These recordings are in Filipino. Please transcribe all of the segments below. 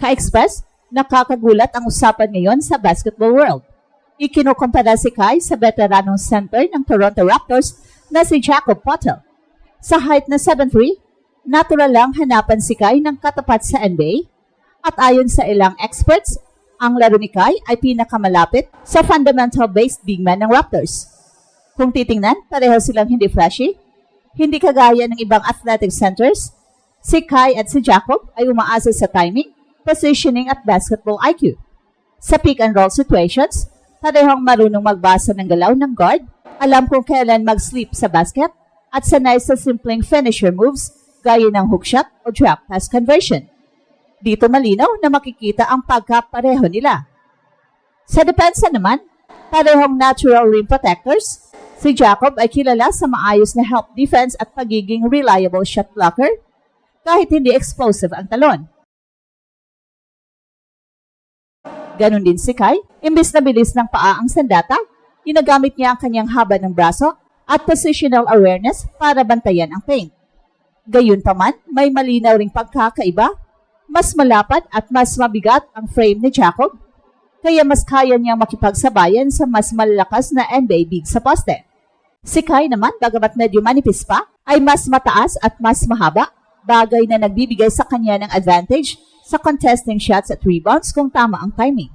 Ka-Express, nakakagulat ang usapan ngayon sa basketball world. Ikinukumpara si Kai sa veteranong center ng Toronto Raptors na si Jakob Poeltl. Sa height na 7'3", natural lang hanapan si Kai ng katapat sa NBA at ayon sa ilang experts, ang laro ni Kai ay pinakamalapit sa fundamental-based big man ng Raptors. Kung titingnan, pareho silang hindi flashy, hindi kagaya ng ibang athletic centers. Si Kai at si Jakob ay umaasa sa timing, positioning at basketball IQ. Sa pick and roll situations, parehong marunong magbasa ng galaw ng guard, alam kung kailan mag-sleep sa basket, at sanay sa simpleng finisher moves gaya ng hookshot o drop pass conversion. Dito malinaw na makikita ang pagkapareho nila. Sa depensa naman, parehong natural rim protectors. Si Jakob ay kilala sa maayos na help defense at pagiging reliable shot blocker kahit hindi explosive ang talon. Ganon din si Kai, imbis na bilis ng paa ang sandata, ginagamit niya ang kanyang haba ng braso at positional awareness para bantayan ang paint. Gayunpaman, may malinaw ring pagkakaiba, mas malapad at mas mabigat ang frame ni Jakob, kaya mas kaya niyang makipagsabayan sa mas malalakas na NBA big sa poste. Si Kai naman, bagamat medyo manipis pa, ay mas mataas at mas mahaba, bagay na nagbibigay sa kanya ng advantage sa contesting shots at rebounds kung tama ang timing.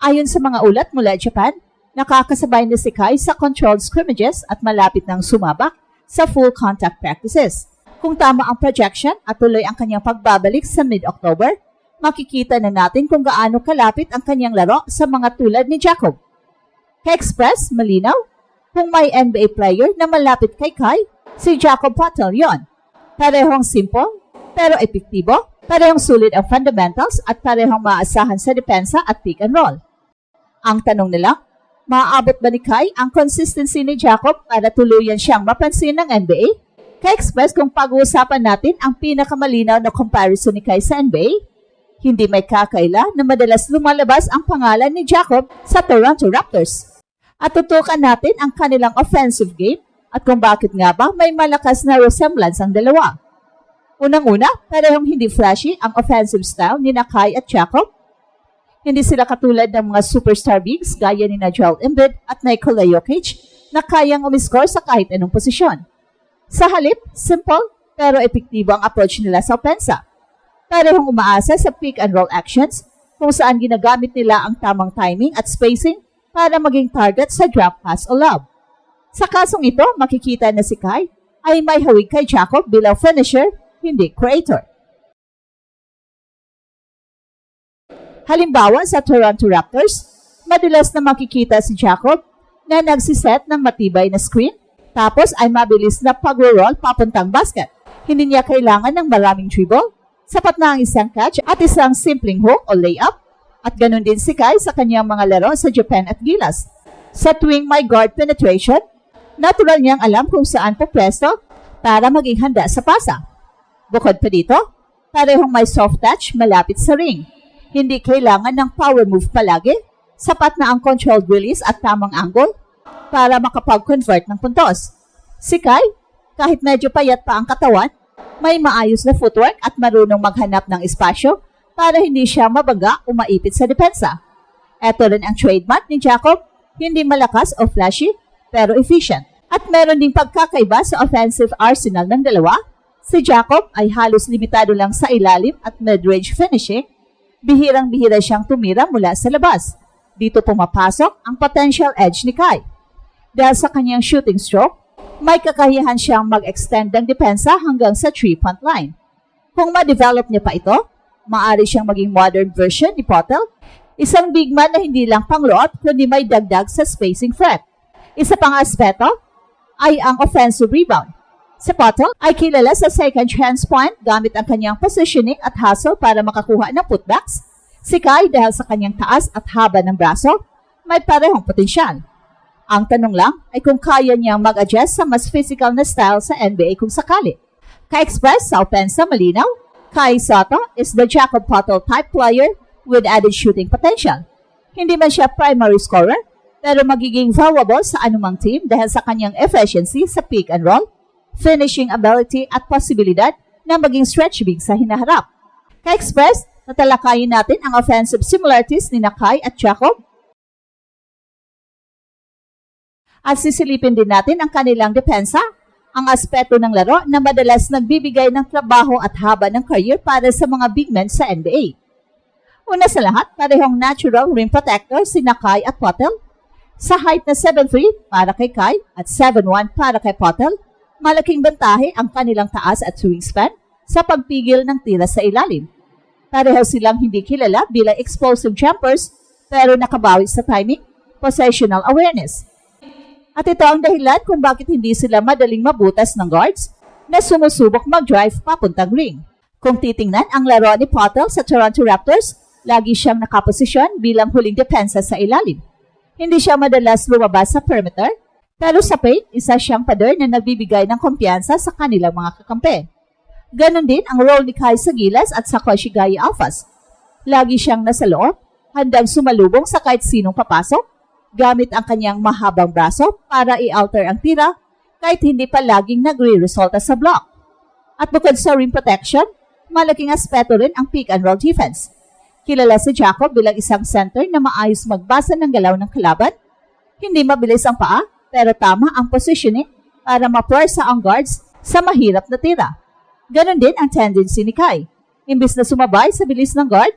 Ayon sa mga ulat mula Japan, nakakasabay na si Kai sa controlled scrimmages at malapit ng sumabak sa full contact practices. Kung tama ang projection at tuloy ang kanyang pagbabalik sa mid-October, makikita na natin kung gaano kalapit ang kanyang laro sa mga tulad ni Jakob. Ka-Express, malinaw, kung may NBA player na malapit kay Kai, si Jakob Poeltl yon. Parehong simple, pero epektibo, parehong sulit ang fundamentals at parehong maasahan sa depensa at pick and roll. Ang tanong nila, maaabot ba ni Kai ang consistency ni Jakob para tuluyan siyang mapansin ng NBA? Ka-Express, kung pag-uusapan natin ang pinakamalinaw na comparison ni Kai sa NBA, hindi may kakaila na madalas lumalabas ang pangalan ni Jakob sa Toronto Raptors. At tutukan natin ang kanilang offensive game at kung bakit nga ba may malakas na resemblance ang dalawa. Unang-una, parehong hindi flashy ang offensive style ni Kai at Jakob. Hindi sila katulad ng mga superstar bigs gaya ni Joel Embiid at Nikola Jokic na kayang umiscore sa kahit anong posisyon. Sa halip, simple pero epektibo ang approach nila sa opensa. Parehong umaasa sa pick and roll actions kung saan ginagamit nila ang tamang timing at spacing para maging target sa drop pass o lob. Sa kasong ito, makikita na si Kai ay may hawig kay Jakob bilang finisher, hindi creator. Halimbawa sa Toronto Raptors, madalas na makikita si Jakob na nagsiset ng matibay na screen tapos ay mabilis na pag-roll papuntang basket. Hindi niya kailangan ng maraming dribble, sapat na ang isang catch at isang simpleng hook o layup at ganun din si Kai sa kanyang mga laro sa Japan at Gilas. Sa tuwing may guard penetration, natural niyang alam kung saan pupwesto para maging handa sa pasa. Bukod pa dito, parehong may soft touch malapit sa ring. Hindi kailangan ng power move palagi, sapat na ang controlled release at tamang angle para makapag-convert ng puntos. Si Kai, kahit medyo payat pa ang katawan, may maayos na footwork at marunong maghanap ng espasyo para hindi siya mabaga o maipit sa depensa. Ito rin ang trademark ni Jakob, hindi malakas o flashy, pero efficient. At meron ding pagkakaiba sa offensive arsenal ng dalawa. Si Jakob ay halos limitado lang sa ilalim at mid-range finishing. Bihirang-bihira siyang tumira mula sa labas. Dito pumapasok ang potential edge ni Kai. Dahil sa kanyang shooting stroke, may kakayahan siyang mag-extend ng depensa hanggang sa 3-point line. Kung ma-develop niya pa ito, maaari siyang maging modern version ni Poeltl, isang big man na hindi lang pangloot kundi may dagdag sa spacing threat. Isa pang aspeto ay ang offensive rebound. Si Poeltl ay kilala sa second chance point gamit ang kanyang positioning at hustle para makakuha ng putbacks. Si Kai dahil sa kanyang taas at haba ng braso, may parehong potensyal. Ang tanong lang ay kung kaya niyang mag-adjust sa mas physical na style sa NBA kung sakali. Ka-Express sa opensa malinaw, Kai Sotto is the Jakob Poeltl type player with added shooting potential. Hindi man siya primary scorer, pero magiging valuable sa anumang team dahil sa kanyang efficiency sa pick and roll, finishing ability at posibilidad na maging stretch big sa hinaharap. Ka-Express, tatalakayin natin ang offensive similarities ni Kai at Jacob. At sisilipin din natin ang kanilang depensa, ang aspeto ng laro na madalas nagbibigay ng trabaho at haba ng career para sa mga big men sa NBA. Una sa lahat, parehong natural rim protector si Kai at Potel. Sa height na 7'3" para kay Kai at 7'1" para kay Potel, malaking bantahe ang kanilang taas at wingspan sa pagpigil ng tira sa ilalim. Pareho silang hindi kilala bilang explosive jumpers pero nakabawi sa timing, possessional awareness. At ito ang dahilan kung bakit hindi sila madaling mabutas ng guards na sumusubok mag-drive papuntang ring. Kung titingnan ang laro ni Potel sa Toronto Raptors, lagi siyang nakaposisyon bilang huling depensa sa ilalim. Hindi siya madalas lumabas sa perimeter, pero sa paint, isa siyang pader na nagbibigay ng kumpiyansa sa kanilang mga kakampi. Ganon din ang role ni Kai sa gilas at sa Koshigaya Alphas. Lagi siyang nasa loob, handang sumalubong sa kahit sinong papasok, gamit ang kanyang mahabang braso para i-alter ang tira kahit hindi pa laging nagre-resulta sa block. At bukod sa rim protection, malaking aspeto rin ang pick and roll defense. Kilala si Jacob bilang isang center na maayos magbasa ng galaw ng kalaban. Hindi mabilis ang paa, pero tama ang positioning para ma-force ang guards sa mahirap na tira. Ganon din ang tendency ni Kai. Imbis na sumabay sa bilis ng guard,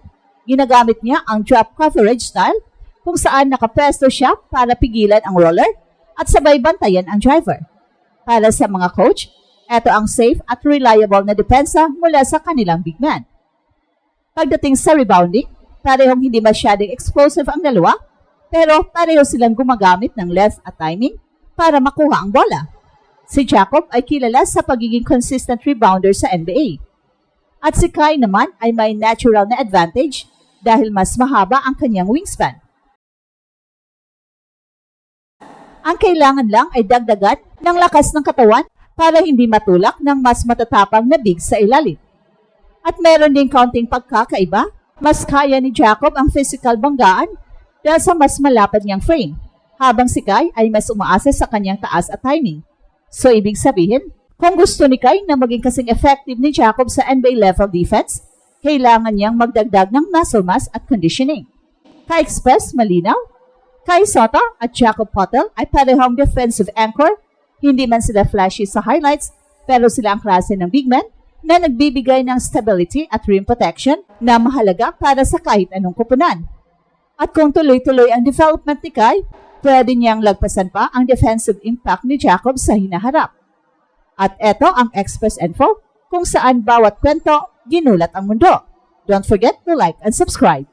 ginagamit niya ang drop coverage style kung saan nakapesto siya para pigilan ang roller at sabay bantayan ang driver. Para sa mga coach, ito ang safe at reliable na depensa mula sa kanilang big man. Pagdating sa rebounding, parehong hindi masyadong explosive ang dalawa, pero pareho silang gumagamit ng length at timing para makuha ang bola. Si Jacob ay kilala sa pagiging consistent rebounder sa NBA. At si Kai naman ay may natural na advantage dahil mas mahaba ang kanyang wingspan. Ang kailangan lang ay dagdagan ng lakas ng katawan para hindi matulak ng mas matatapang na big sa ilalim. At meron din kaunting pagkakaiba, mas kaya ni Jacob ang physical banggaan dahil sa mas malapad niyang frame, habang si Kai ay mas umaasa sa kanyang taas at timing. So ibig sabihin, kung gusto ni Kai na maging kasing effective ni Jacob sa NBA level defense, kailangan niyang magdagdag ng muscle mass at conditioning. Ka-express malinaw, Kai Sotto at Jacob Potel ay parehong defensive anchor. Hindi man sila flashy sa highlights, pero sila ang klase ng big man na nagbibigay ng stability at rim protection na mahalaga para sa kahit anong kupunan. At kung tuloy-tuloy ang development ni Kai, pwede niyang lagpasan pa ang defensive impact ni Jacob sa hinaharap. At eto ang Express Info kung saan bawat kwento ginulat ang mundo. Don't forget to like and subscribe.